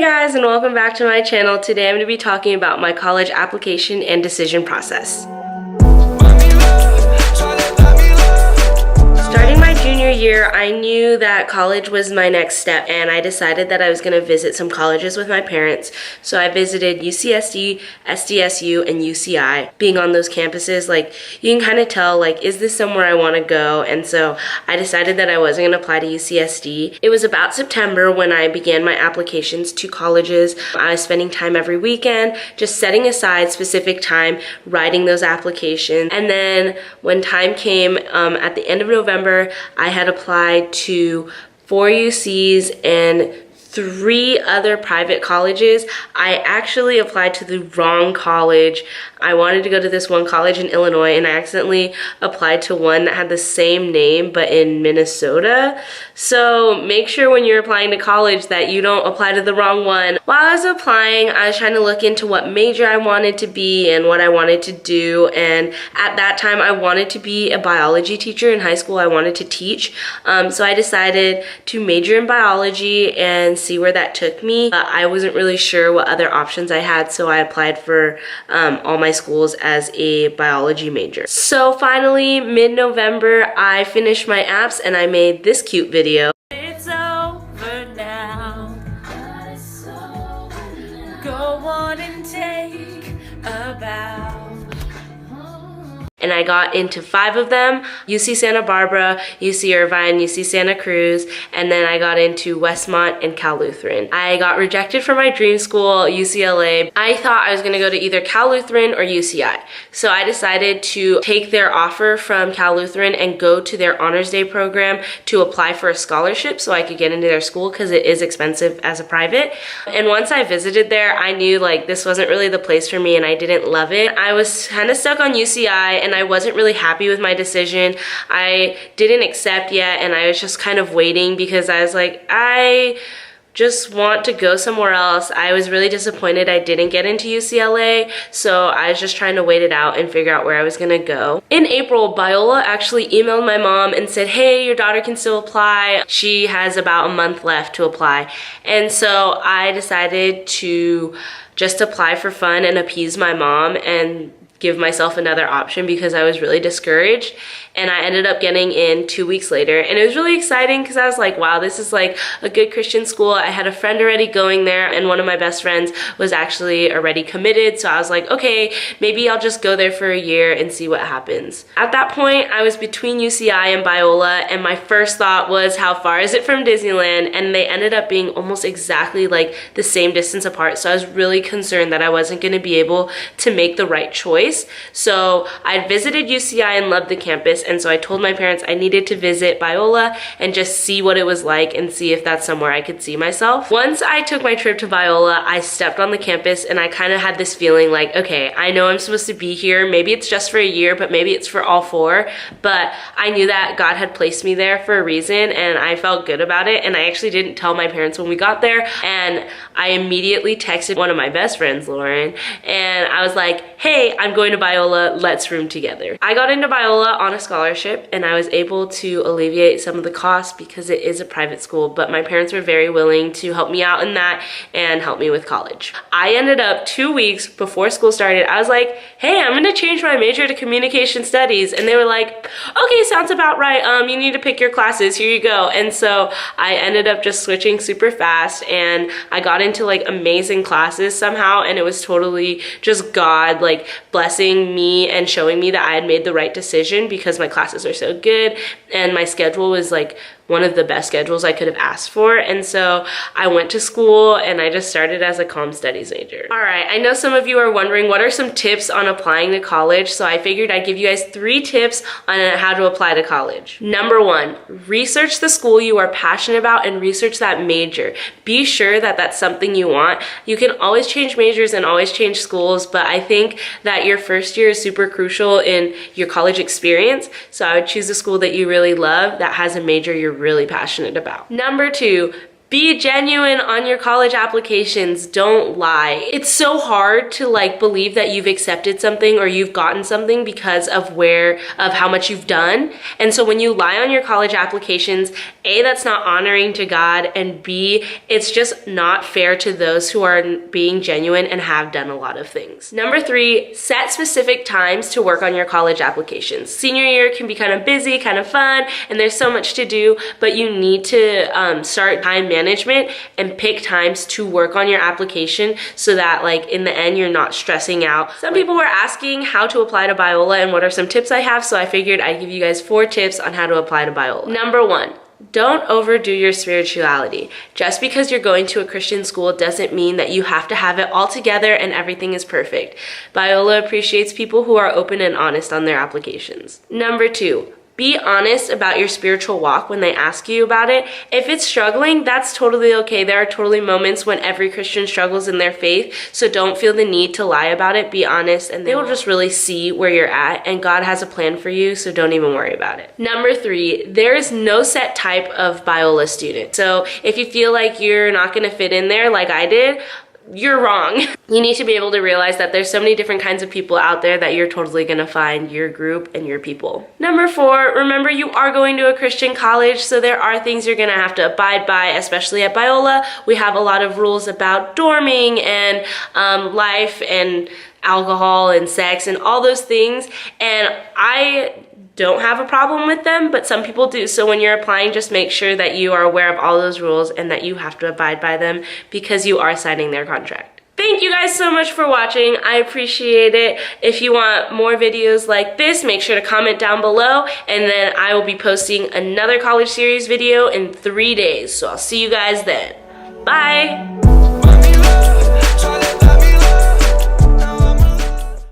guys, and welcome back to my channel. Today I'm going to be talking about my college application and decision process. Starting my junior year, I knew that college was my next step, and I decided that I was going to visit some colleges with my parents. So I visited UCSD, SDSU, and UCI. Being on those campuses, like, you can kind of tell, like, is this somewhere I want to go? And so I decided that I wasn't going to apply to UCSD. It was about September when I began my applications to colleges. I was spending time every weekend, just setting aside specific time, writing those applications. And then when time came, at the end of November, I had applied to 4 UCs and 3 other private colleges. I actually applied to the wrong college. I wanted to go to this one college in Illinois, and I accidentally applied to one that had the same name but in Minnesota. So make sure when you're applying to college that you don't apply to the wrong one. While I was applying, I was trying to look into what major I wanted to be and what I wanted to do, and at that time I wanted to be a biology teacher. In high school I wanted to teach, so I decided to major in biology and see where that took me. I wasn't really sure what other options I had, so I applied for all my schools as a biology major. So finally, mid-November, I finished my apps and I made this cute video. It's over now. Go on and take a bow. And I got into 5 of them: UC Santa Barbara, UC Irvine, UC Santa Cruz, and then I got into Westmont and Cal Lutheran. I got rejected from my dream school, UCLA. I thought I was gonna go to either Cal Lutheran or UCI. So I decided to take their offer from Cal Lutheran and go to their Honors Day program to apply for a scholarship so I could get into their school, because it is expensive as a private. And once I visited there, I knew like this wasn't really the place for me and I didn't love it. I was kind of stuck on UCI and I wasn't really happy with my decision. I didn't accept yet, and I was just kind of waiting because I was like, I just want to go somewhere else. I was really disappointed I didn't get into UCLA, so I was just trying to wait it out and figure out where I was gonna go. In April, Biola actually emailed my mom and said, hey, your daughter can still apply. She has about a month left to apply. And so I decided to just apply for fun and appease my mom and give myself another option because I was really discouraged. And I ended up getting in 2 weeks later, and it was really exciting because I was like, wow, this is like a good Christian school. I had a friend already going there, and one of my best friends was actually already committed, so I was like, okay, maybe I'll just go there for a year and see what happens. At that point, I was between UCI and Biola, and my first thought was, how far is it from Disneyland? And they ended up being almost exactly like the same distance apart, so I was really concerned that I wasn't going to be able to make the right choice. So I visited UCI and loved the campus, and so I told my parents I needed to visit Biola and just see what it was like and see if that's somewhere I could see myself. Once I took my trip to Biola, I stepped on the campus and I kind of had this feeling like, okay, I know I'm supposed to be here. Maybe it's just for a year, but maybe it's for all 4. But I knew that God had placed me there for a reason, and I felt good about it. And I actually didn't tell my parents when we got there, and I immediately texted one of my best friends, Lauren, and I was like, hey, I'm going to Biola, let's room together. I got into Biola on a scholarship, and I was able to alleviate some of the costs because it is a private school, but my parents were very willing to help me out in that and help me with college. I ended up 2 weeks before school started, I was like, hey, I'm gonna change my major to communication studies, and they were like, okay, sounds about right, you need to pick your classes, here you go. And so I ended up just switching super fast, and I got into like amazing classes somehow, and it was totally just God like blessing me and showing me that I had made the right decision because my classes are so good and my schedule was like one of the best schedules I could have asked for. And so I went to school and I just started as a comm studies major. All right, I know some of you are wondering what are some tips on applying to college, so I figured I'd give you guys 3 tips on how to apply to college. Number 1, research the school you are passionate about and research that major. Be sure that that's something you want. You can always change majors and always change schools, but I think that your first year is super crucial in your college experience, so I would choose a school that you really love that has a major you're really passionate about. Number 2, Be genuine on your college applications. Don't lie. It's so hard to like believe that you've accepted something or you've gotten something because of how much you've done. And so when you lie on your college applications, A, that's not honoring to God, and B, it's just not fair to those who are being genuine and have done a lot of things. Number 3, set specific times to work on your college applications. Senior year can be kind of busy, kind of fun, and there's so much to do, but you need to start time management and pick times to work on your application so that like in the end you're not stressing out. Some people were asking how to apply to Biola and what are some tips I have, so I figured I'd give you guys 4 tips on how to apply to Biola. Number 1, don't overdo your spirituality. Just because you're going to a Christian school doesn't mean that you have to have it all together and everything is perfect. Biola appreciates people who are open and honest on their applications. Number 2, be honest about your spiritual walk when they ask you about it. If it's struggling, that's totally okay. There are totally moments when every Christian struggles in their faith, so don't feel the need to lie about it. Be honest, and they will just really see where you're at, and God has a plan for you, so don't even worry about it. Number 3, there is no set type of Biola student. So if you feel like you're not gonna fit in there like I did, you're wrong. You need to be able to realize that there's so many different kinds of people out there that you're totally gonna find your group and your people. Number 4, remember you are going to a Christian college, so there are things you're gonna have to abide by, especially at Biola. We have a lot of rules about dorming and life and alcohol and sex and all those things, and I don't have a problem with them, but some people do. So when you're applying, just make sure that you are aware of all those rules and that you have to abide by them because you are signing their contract. Thank you guys so much for watching. I appreciate it. If you want more videos like this, make sure to comment down below, and then I will be posting another college series video in 3 days. So I'll see you guys then. Bye.